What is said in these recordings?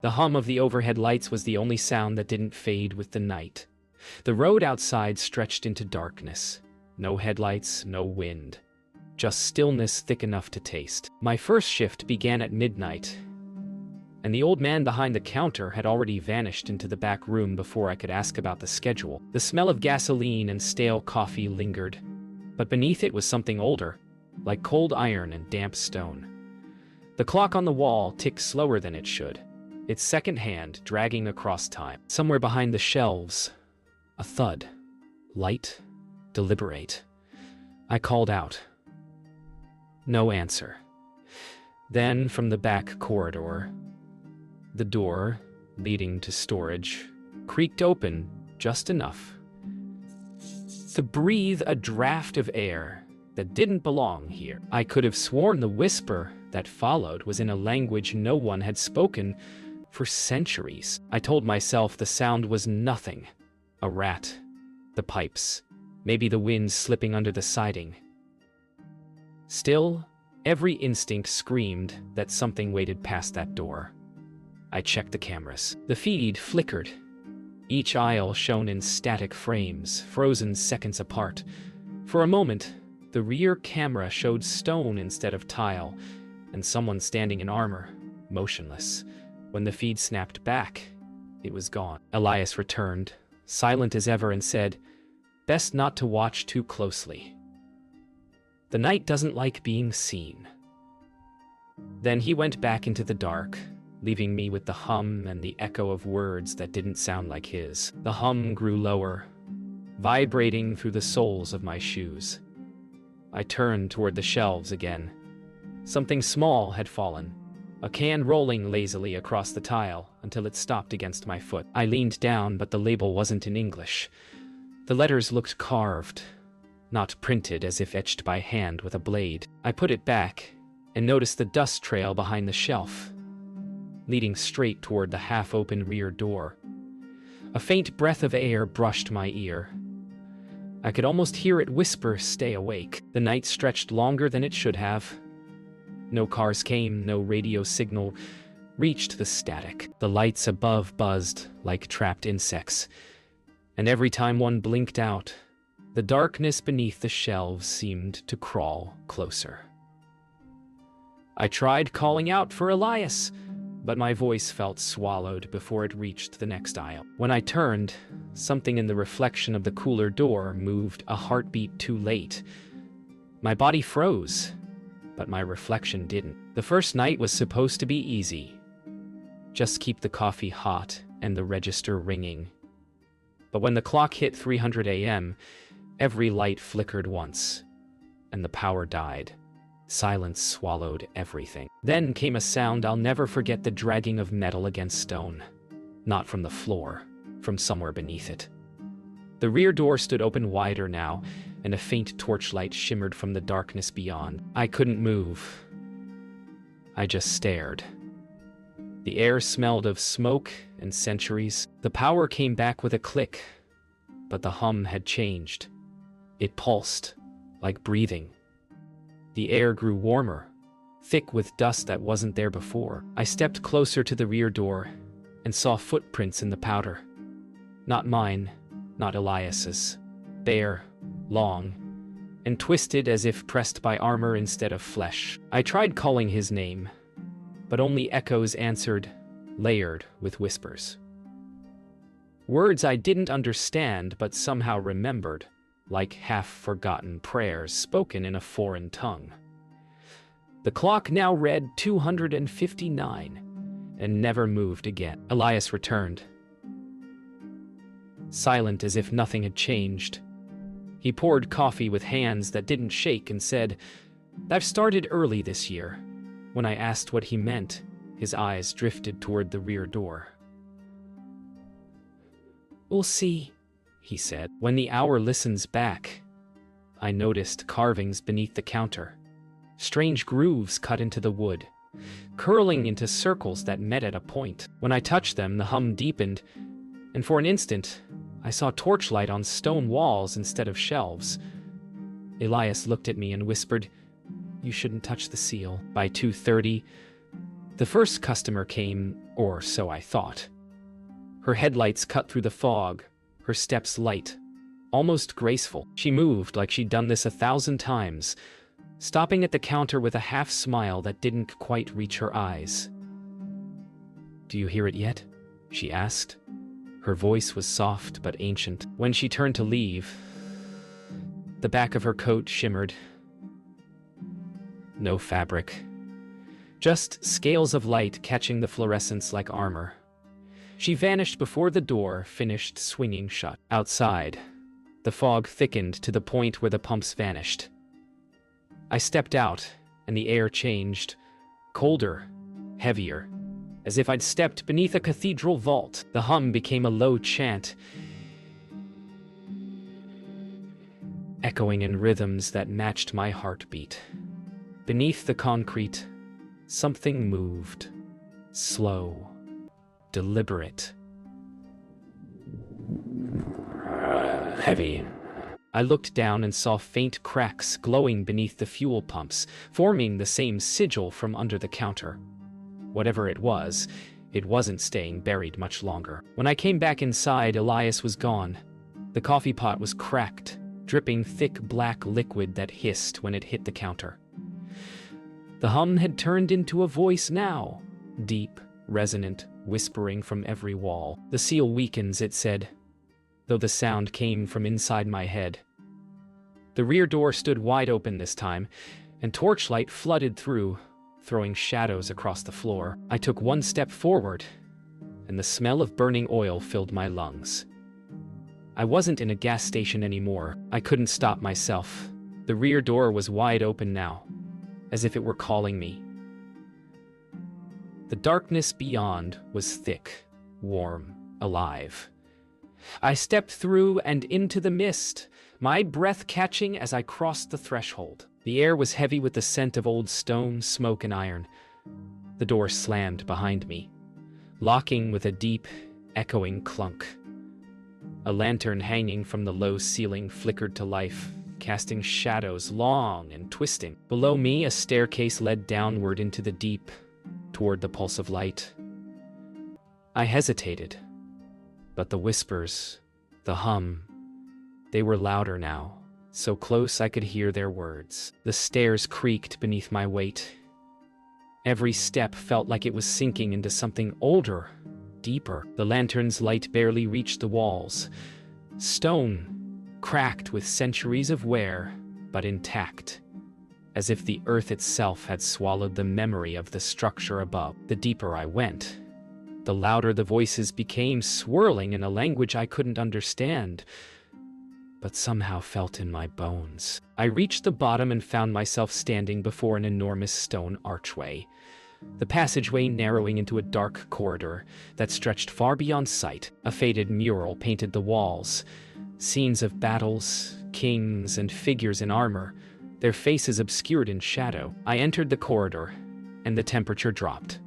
The hum of the overhead lights was the only sound that didn't fade with the night. The road outside stretched into darkness. No headlights, no wind. Just stillness thick enough to taste. My first shift began at midnight, and the old man behind the counter had already vanished into the back room before I could ask about the schedule. The smell of gasoline and stale coffee lingered, but beneath it was something older, like cold iron and damp stone. The clock on the wall ticked slower than it should, its second hand dragging across time. Somewhere behind the shelves, a thud. Light, deliberate. I called out. No answer. Then, from the back corridor, the door, leading to storage, creaked open just enough to breathe a draft of air that didn't belong here. I could have sworn the whisper that followed was in a language no one had spoken for centuries. I told myself the sound was nothing. A rat, the pipes, maybe the wind slipping under the siding. Still, every instinct screamed that something waited past that door. I checked the cameras. The feed flickered. Each aisle shone in static frames, frozen seconds apart. For a moment, the rear camera showed stone instead of tile, and someone standing in armor, motionless. When the feed snapped back, it was gone. Elias returned, silent as ever, and said, "Best not to watch too closely. The night doesn't like being seen." Then he went back into the dark, leaving me with the hum and the echo of words that didn't sound like his. The hum grew lower, vibrating through the soles of my shoes. I turned toward the shelves again. Something small had fallen, a can rolling lazily across the tile until it stopped against my foot. I leaned down, but the label wasn't in English. The letters looked carved, not printed, as if etched by hand with a blade. I put it back and noticed the dust trail behind the shelf, leading straight toward the half-open rear door. A faint breath of air brushed my ear. I could almost hear it whisper, "Stay awake." The night stretched longer than it should have. No cars came, no radio signal reached the static. The lights above buzzed like trapped insects, and every time one blinked out, the darkness beneath the shelves seemed to crawl closer. I tried calling out for Elias, but my voice felt swallowed before it reached the next aisle. When I turned, something in the reflection of the cooler door moved a heartbeat too late. My body froze, but my reflection didn't. The first night was supposed to be easy. Just keep the coffee hot and the register ringing. But when the clock hit 300 a.m., every light flickered once, and the power died. Silence swallowed everything. Then came a sound I'll never forget, the dragging of metal against stone. Not from the floor, from somewhere beneath it. The rear door stood open wider now, and a faint torchlight shimmered from the darkness beyond. I couldn't move. I just stared. The air smelled of smoke and centuries. The power came back with a click, but the hum had changed. It pulsed, like breathing. The air grew warmer, thick with dust that wasn't there before. I stepped closer to the rear door and saw footprints in the powder. Not mine, not Elias's. Bare, long, and twisted as if pressed by armor instead of flesh. I tried calling his name, but only echoes answered, layered with whispers. Words I didn't understand but somehow remembered, like half-forgotten prayers spoken in a foreign tongue. The clock now read 259, and never moved again. Elias returned, silent as if nothing had changed. He poured coffee with hands that didn't shake and said, "I've started early this year." When I asked what he meant, his eyes drifted toward the rear door. "We'll see," he said. When the hour listens back, I noticed carvings beneath the counter. Strange grooves cut into the wood, curling into circles that met at a point. When I touched them, the hum deepened, and for an instant, I saw torchlight on stone walls instead of shelves. Elias looked at me and whispered, "You shouldn't touch the seal." By 2:30, the first customer came, Or so I thought. Her headlights cut through the fog, her steps light, almost graceful. She moved like she'd done this 1,000 times, stopping at the counter with a half-smile that didn't quite reach her eyes. "Do you hear it yet?" she asked. Her voice was soft but ancient. When she turned to leave, the back of her coat shimmered. No fabric. Just scales of light catching the fluorescence like armor. She vanished before the door finished swinging shut. Outside, the fog thickened to the point where the pumps vanished. I stepped out, and the air changed. Colder, heavier, as if I'd stepped beneath a cathedral vault. The hum became a low chant, echoing in rhythms that matched my heartbeat. Beneath the concrete, something moved. Slow, deliberate. Heavy. I looked down and saw faint cracks glowing beneath the fuel pumps, forming the same sigil from under the counter. Whatever it wasn't staying buried much longer. When I came back inside, Elias was gone. The coffee pot was cracked, dripping thick black liquid that hissed when it hit the counter. The hum had turned into a voice now, deep, resonant, whispering from every wall. "The seal weakens," it said, though the sound came from inside my head. The rear door stood wide open this time, and torchlight flooded through, throwing shadows across the floor. I took one step forward, and the smell of burning oil filled my lungs. I wasn't in a gas station anymore. I couldn't stop myself. The rear door was wide open now, as if it were calling me. The darkness beyond was thick, warm, alive. I stepped through and into the mist, my breath catching as I crossed the threshold. The air was heavy with the scent of old stone, smoke, and iron. The door slammed behind me, locking with a deep, echoing clunk. A lantern hanging from the low ceiling flickered to life, casting shadows long and twisting. Below me, a staircase led downward into the deep, toward the pulse of light. I hesitated, but the whispers, the hum, they were louder now, so close I could hear their words. The stairs creaked beneath my weight. Every step felt like it was sinking into something older, deeper. The lantern's light barely reached the walls. Stone, cracked with centuries of wear, but intact, as if the earth itself had swallowed the memory of the structure above. The deeper I went, the louder the voices became, swirling in a language I couldn't understand, but somehow felt in my bones. I reached the bottom and found myself standing before an enormous stone archway, the passageway narrowing into a dark corridor that stretched far beyond sight. A faded mural painted the walls, scenes of battles, kings, and figures in armor, their faces obscured in shadow. I entered the corridor, and the temperature dropped.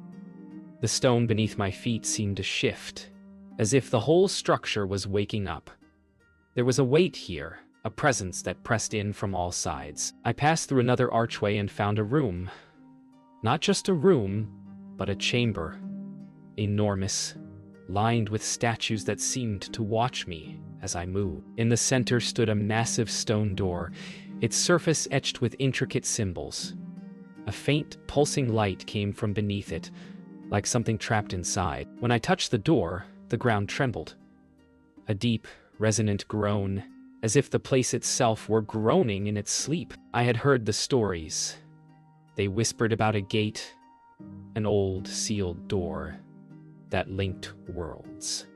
The stone beneath my feet seemed to shift, as if the whole structure was waking up. There was a weight here, a presence that pressed in from all sides. I passed through another archway and found a room. Not just a room, but a chamber. Enormous, lined with statues that seemed to watch me as I moved. In the center stood a massive stone door, its surface etched with intricate symbols. A faint, pulsing light came from beneath it, like something trapped inside. When I touched the door, the ground trembled. A deep, resonant groan, as if the place itself were groaning in its sleep. I had heard the stories. They whispered about a gate, an old sealed door that linked worlds.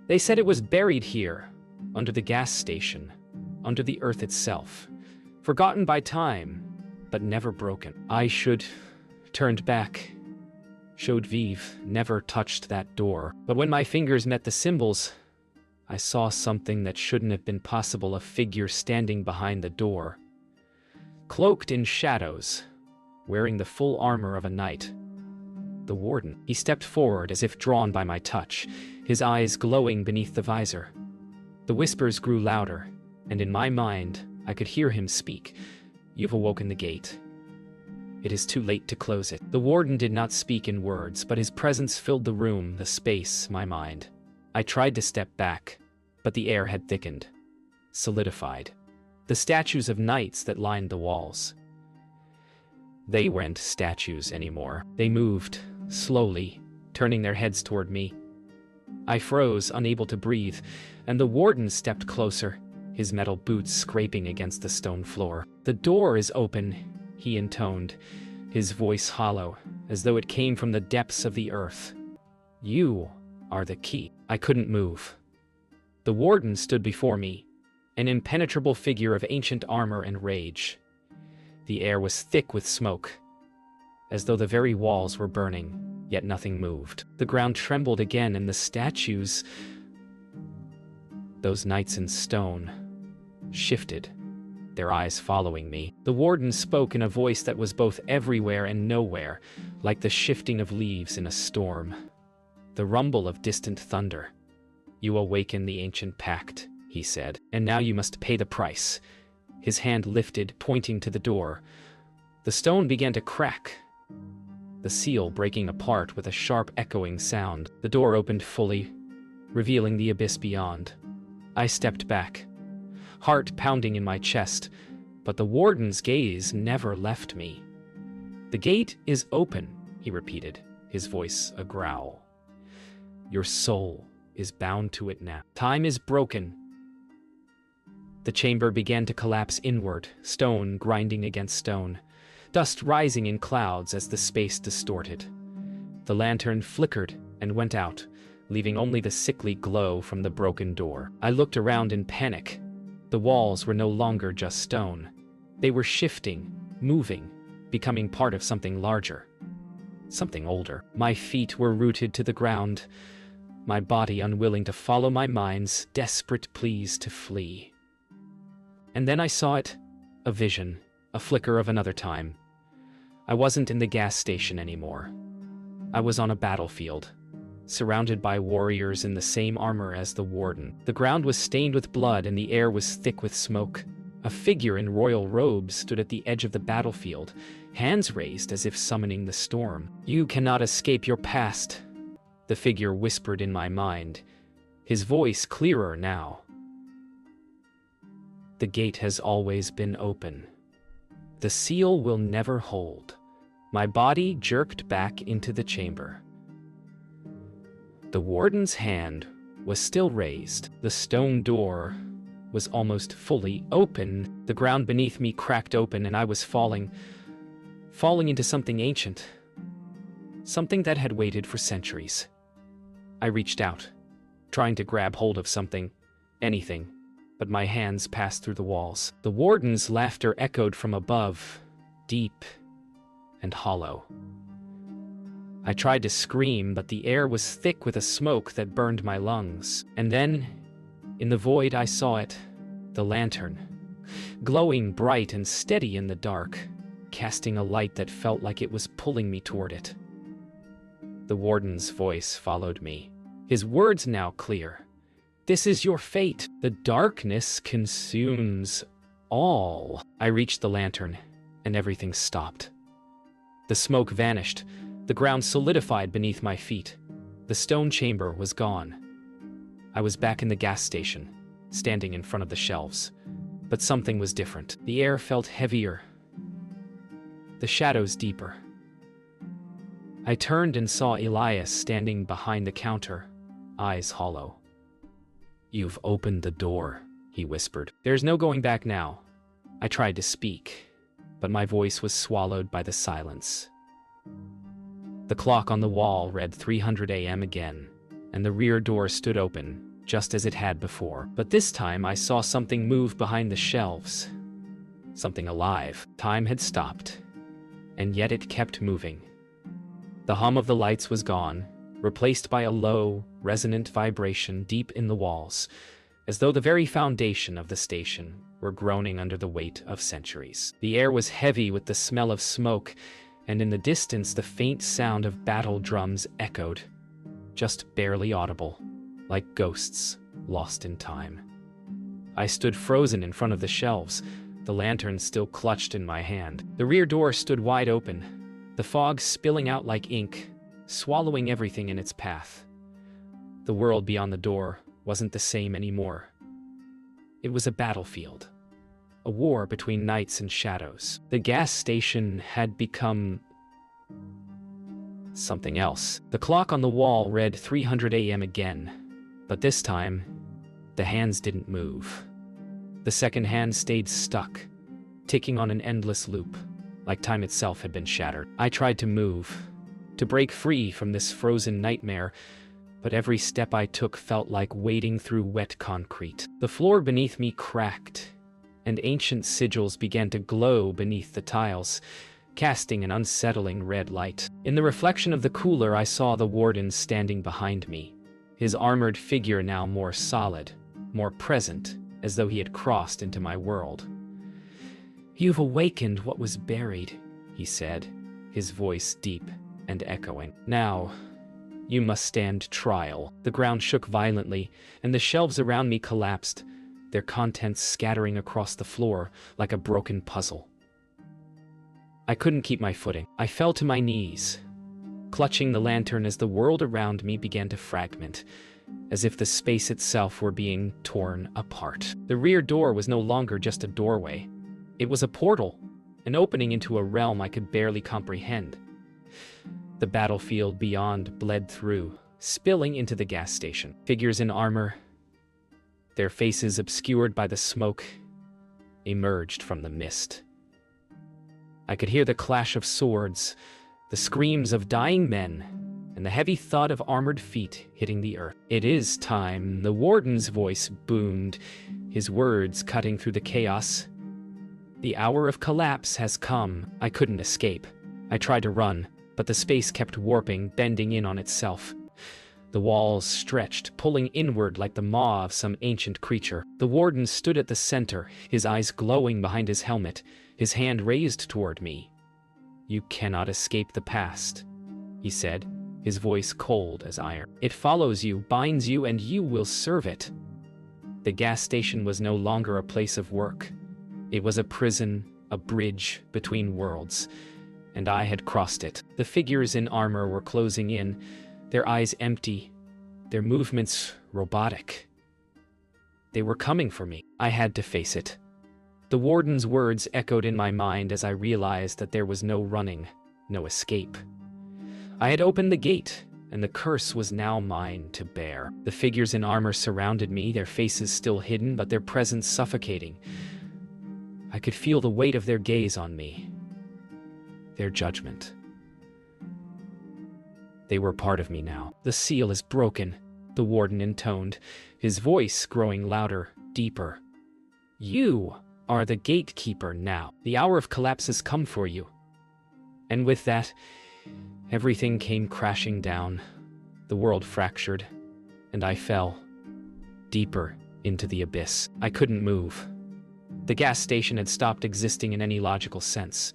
They said it was buried here, under the gas station, under the earth itself, forgotten by time, but never broken. I turned back, showed Vive, never touched that door. But when my fingers met the symbols, I saw something that shouldn't have been possible, a figure standing behind the door, cloaked in shadows, wearing the full armor of a knight. The warden. He stepped forward as if drawn by my touch, his eyes glowing beneath the visor. The whispers grew louder, and in my mind, I could hear him speak. "You've awoken the gate. It is too late to close it. The warden did not speak in words, but his presence filled the room, the space, my mind. I tried to step back, but the air had thickened, solidified. The statues of knights that lined the walls. They weren't statues anymore. They moved, slowly, turning their heads toward me. I froze, unable to breathe, and the warden stepped closer, his metal boots scraping against the stone floor. "The door is open," he intoned, his voice hollow, as though it came from the depths of the earth. "You are the key." I couldn't move. The warden stood before me, an impenetrable figure of ancient armor and rage. The air was thick with smoke, as though the very walls were burning, yet nothing moved. The ground trembled again, and the statues, those knights in stone, shifted, their eyes following me. The warden spoke in a voice that was both everywhere and nowhere, like the shifting of leaves in a storm, the rumble of distant thunder. "You awaken the ancient pact," he said, "and now you must pay the price." His hand lifted, pointing to the door. The stone began to crack, the seal breaking apart with a sharp echoing sound. The door opened fully, revealing the abyss beyond. I stepped back, heart pounding in my chest, but the warden's gaze never left me. "The gate is open," he repeated, his voice a growl. "Your soul is bound to it now. Time is broken." The chamber began to collapse inward, stone grinding against stone, dust rising in clouds as the space distorted. The lantern flickered and went out, leaving only the sickly glow from the broken door. I looked around in panic. The walls were no longer just stone. They were shifting, moving, becoming part of something larger, something older. My feet were rooted to the ground, my body unwilling to follow my mind's desperate pleas to flee. And then I saw it, a vision, a flicker of another time. I wasn't in the gas station anymore. I was on a battlefield, surrounded by warriors in the same armor as the warden. The ground was stained with blood and the air was thick with smoke. A figure in royal robes stood at the edge of the battlefield, hands raised as if summoning the storm. "You cannot escape your past," the figure whispered in my mind, his voice clearer now. "The gate has always been open. The seal will never hold." My body jerked back into the chamber. The warden's hand was still raised. The stone door was almost fully open. The ground beneath me cracked open and I was falling into something ancient, something that had waited for centuries. I reached out, trying to grab hold of something, anything, but my hands passed through the walls. The warden's laughter echoed from above, deep and hollow. I tried to scream, but the air was thick with a smoke that burned my lungs. And then, in the void, I saw it, the lantern, glowing bright and steady in the dark, casting a light that felt like it was pulling me toward it. The warden's voice followed me, his words now clear. "This is your fate. The darkness consumes all." I reached the lantern, and everything stopped. The smoke vanished, the ground solidified beneath my feet. The stone chamber was gone. I was back in the gas station, standing in front of the shelves. But something was different. The air felt heavier, the shadows deeper. I turned and saw Elias standing behind the counter, eyes hollow. "You've opened the door," he whispered. "There's no going back now." I tried to speak, but my voice was swallowed by the silence. The clock on the wall read 300 a.m. again, and the rear door stood open, just as it had before. But this time I saw something move behind the shelves. Something alive. Time had stopped, and yet it kept moving. The hum of the lights was gone, replaced by a low, resonant vibration deep in the walls, as though the very foundation of the station were groaning under the weight of centuries. The air was heavy with the smell of smoke, and in the distance the faint sound of battle drums echoed, just barely audible, like ghosts lost in time. I stood frozen in front of the shelves, the lantern still clutched in my hand. The rear door stood wide open, the fog spilling out like ink, swallowing everything in its path. The world beyond the door wasn't the same anymore. It was a battlefield, a war between nights and shadows. The gas station had become something else. The clock on the wall read 300 a.m. again, but this time, the hands didn't move. The second hand stayed stuck, ticking on an endless loop, like time itself had been shattered. I tried to move, to break free from this frozen nightmare, but every step I took felt like wading through wet concrete. The floor beneath me cracked, and ancient sigils began to glow beneath the tiles, casting an unsettling red light. In the reflection of the cooler, I saw the warden standing behind me, his armored figure now more solid, more present, as though he had crossed into my world. "You've awakened what was buried," he said, his voice deep and echoing. "Now, you must stand trial." The ground shook violently, and the shelves around me collapsed, their contents scattering across the floor like a broken puzzle. I couldn't keep my footing. I fell to my knees, clutching the lantern as the world around me began to fragment, as if the space itself were being torn apart. The rear door was no longer just a doorway. It was a portal, an opening into a realm I could barely comprehend. The battlefield beyond bled through, spilling into the gas station. Figures in armor, their faces obscured by the smoke, emerged from the mist. I could hear the clash of swords, the screams of dying men, and the heavy thud of armored feet hitting the earth. "It is time," the warden's voice boomed, his words cutting through the chaos. "The hour of collapse has come." I couldn't escape. I tried to run, but the space kept warping, bending in on itself. The walls stretched, pulling inward like the maw of some ancient creature. The warden stood at the center, his eyes glowing behind his helmet, his hand raised toward me. "You cannot escape the past," he said, his voice cold as iron. "It follows you, binds you, and you will serve it." The gas station was no longer a place of work. It was a prison, a bridge between worlds, and I had crossed it. The figures in armor were closing in, their eyes empty, their movements robotic. They were coming for me. I had to face it. The warden's words echoed in my mind as I realized that there was no running, no escape. I had opened the gate, and the curse was now mine to bear. The figures in armor surrounded me, their faces still hidden, but their presence suffocating. I could feel the weight of their gaze on me, their judgment. They were part of me now. "The seal is broken," the warden intoned, his voice growing louder, deeper. "You are the gatekeeper now. The hour of collapse has come for you." And with that, everything came crashing down. The world fractured, and I fell deeper into the abyss. I couldn't move. The gas station had stopped existing in any logical sense.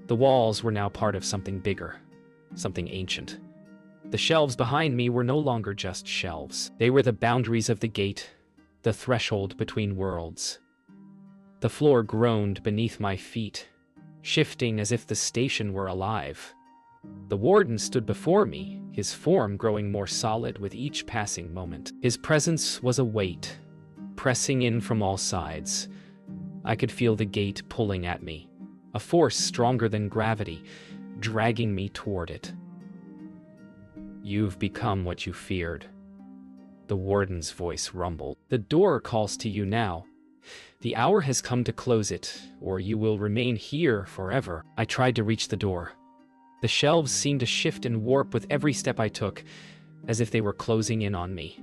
The walls were now part of something bigger, something ancient. The shelves behind me were no longer just shelves. They were the boundaries of the gate, the threshold between worlds. The floor groaned beneath my feet, shifting as if the station were alive. The warden stood before me, his form growing more solid with each passing moment. His presence was a weight, pressing in from all sides. I could feel the gate pulling at me, a force stronger than gravity, dragging me toward it. "You've become what you feared," the warden's voice rumbled. "The door calls to you now. The hour has come to close it, or you will remain here forever." I tried to reach the door. The shelves seemed to shift and warp with every step I took, as if they were closing in on me.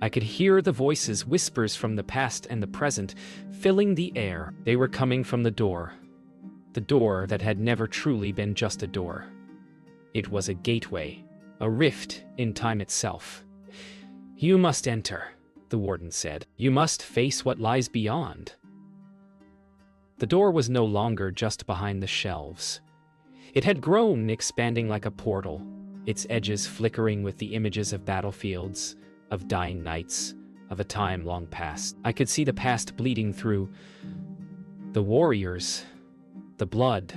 I could hear the voices, whispers from the past and the present, filling the air. They were coming from the door that had never truly been just a door. It was a gateway, a rift in time itself. "You must enter," the warden said. "You must face what lies beyond." The door was no longer just behind the shelves. It had grown, expanding like a portal, its edges flickering with the images of battlefields, of dying nights, of a time long past. I could see the past bleeding through, The warriors, the blood,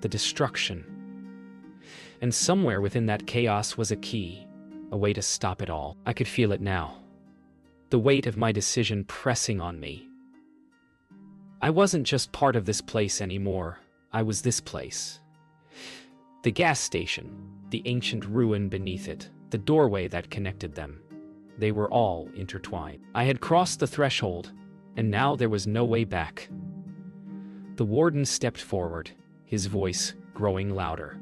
the destruction. And somewhere within that chaos was a key, a way to stop it all. I could feel it now. The weight of my decision pressing on me. I wasn't just part of this place anymore. I was this place. The gas station, the ancient ruin beneath it, the doorway that connected them. They were all intertwined. I had crossed the threshold, and now there was no way back. The warden stepped forward, his voice growing louder.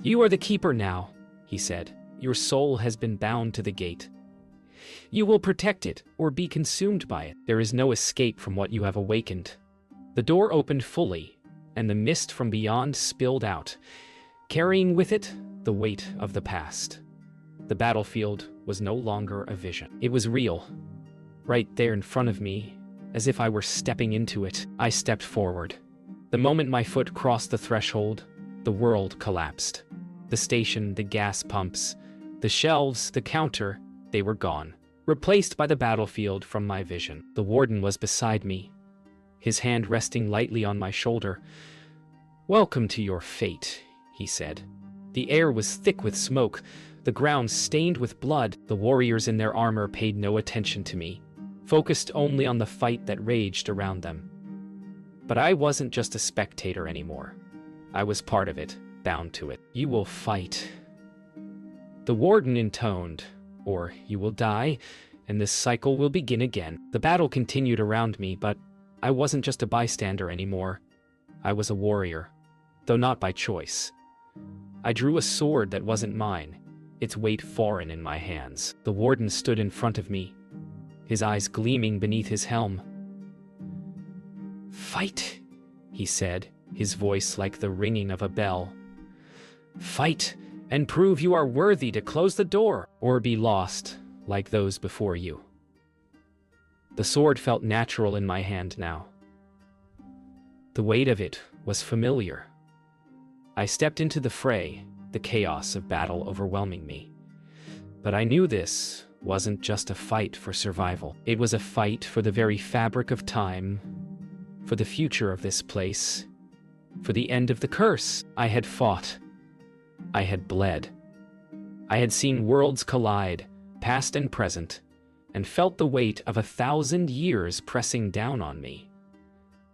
"You are the keeper now," he said. "Your soul has been bound to the gate. You will protect it or be consumed by it. There is no escape from what you have awakened." The door opened fully, and the mist from beyond spilled out, carrying with it the weight of the past. The battlefield was no longer a vision. It was real, right there in front of me, as if I were stepping into it. I stepped forward. The moment my foot crossed the threshold, the world collapsed. The station, the gas pumps, the shelves, the counter, they were gone, replaced by the battlefield from my vision. The warden was beside me, his hand resting lightly on my shoulder. "Welcome to your fate," he said. The air was thick with smoke, the ground stained with blood. The warriors in their armor paid no attention to me, focused only on the fight that raged around them. But I wasn't just a spectator anymore. I was part of it, bound to it. "You will fight," the warden intoned, "or you will die, and this cycle will begin again." The battle continued around me, but I wasn't just a bystander anymore. I was a warrior, though not by choice. I drew a sword that wasn't mine, its weight foreign in my hands. The warden stood in front of me, his eyes gleaming beneath his helm. "Fight," he said, his voice like the ringing of a bell. "Fight, and prove you are worthy to close the door, or be lost, like those before you." The sword felt natural in my hand now. The weight of it was familiar. I stepped into the fray, the chaos of battle overwhelming me. But I knew this wasn't just a fight for survival. It was a fight for the very fabric of time, for the future of this place, for the end of the curse. I had fought. I had bled. I had seen worlds collide, past and present, and felt the weight of 1,000 years pressing down on me.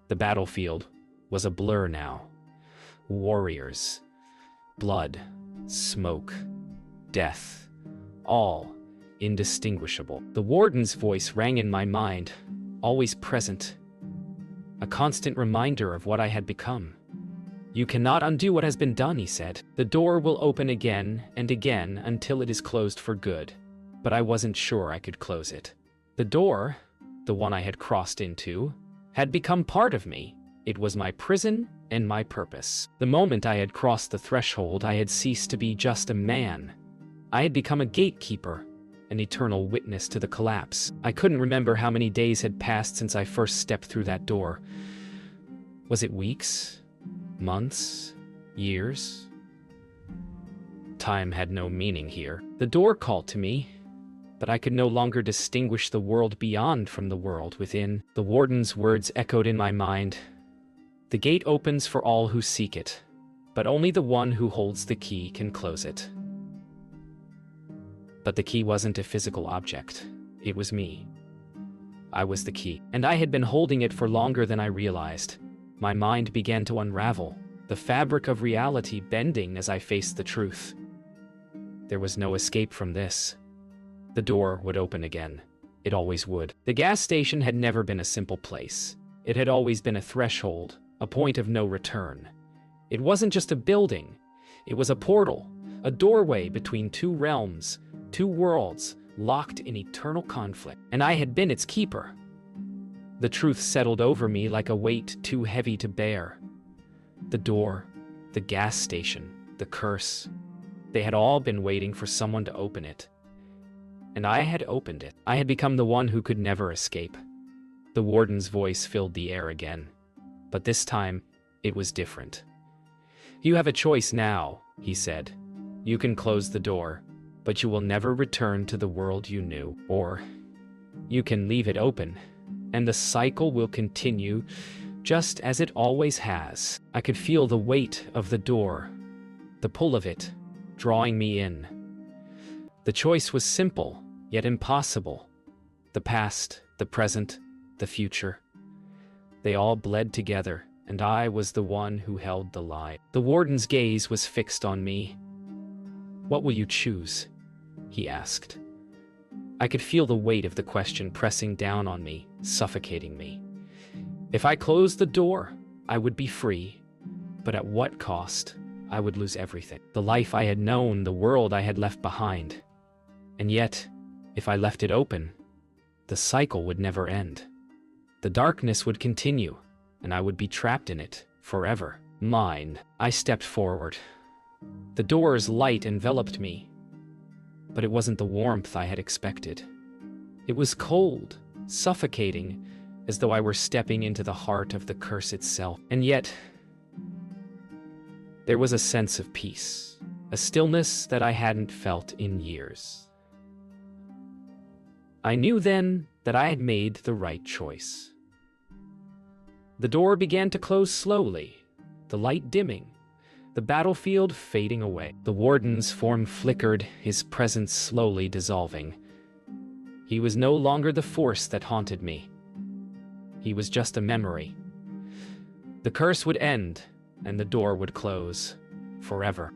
The battlefield was a blur now. Warriors, blood, smoke, death, all indistinguishable. The warden's voice rang in my mind, always present, a constant reminder of what I had become. "You cannot undo what has been done," he said. "The door will open again and again until it is closed for good." But I wasn't sure I could close it. The door, the one I had crossed into, had become part of me. It was my prison and my purpose. The moment I had crossed the threshold, I had ceased to be just a man. I had become a gatekeeper, an eternal witness to the collapse. I couldn't remember how many days had passed since I first stepped through that door. Was it weeks? Months? Years? Time had no meaning here. The door called to me, but I could no longer distinguish the world beyond from the world within. The warden's words echoed in my mind. "The gate opens for all who seek it, but only the one who holds the key can close it." But the key wasn't a physical object. It was me. I was the key, and I had been holding it for longer than I realized. My mind began to unravel, the fabric of reality bending as I faced the truth. There was no escape from this. The door would open again. It always would. The gas station had never been a simple place. It had always been a threshold, a point of no return. It wasn't just a building. It was a portal, a doorway between two realms, two worlds, locked in eternal conflict. And I had been its keeper. The truth settled over me like a weight too heavy to bear. The door, the gas station, the curse. They had all been waiting for someone to open it. And I had opened it. I had become the one who could never escape. The warden's voice filled the air again. But this time, it was different. "You have a choice now," he said. "You can close the door, but you will never return to the world you knew. Or you can leave it open and the cycle will continue just as it always has. I could feel the weight of the door, the pull of it, drawing me in. The choice was simple, yet impossible. The past, the present, the future. They all bled together, and I was the one who held the line. The warden's gaze was fixed on me. "What will you choose?" he asked. I could feel the weight of the question pressing down on me, suffocating me. If I closed the door, I would be free, but at what cost? I would lose everything. The life I had known, the world I had left behind. And yet, if I left it open, the cycle would never end. The darkness would continue, and I would be trapped in it forever. Mine. I stepped forward. The door's light enveloped me, but it wasn't the warmth I had expected. It was cold, suffocating, as though I were stepping into the heart of the curse itself. And yet, there was a sense of peace, a stillness that I hadn't felt in years. I knew then that I had made the right choice. The door began to close slowly, the light dimming, the battlefield fading away. The warden's form flickered, his presence slowly dissolving. He was no longer the force that haunted me. He was just a memory. The curse would end, and the door would close forever.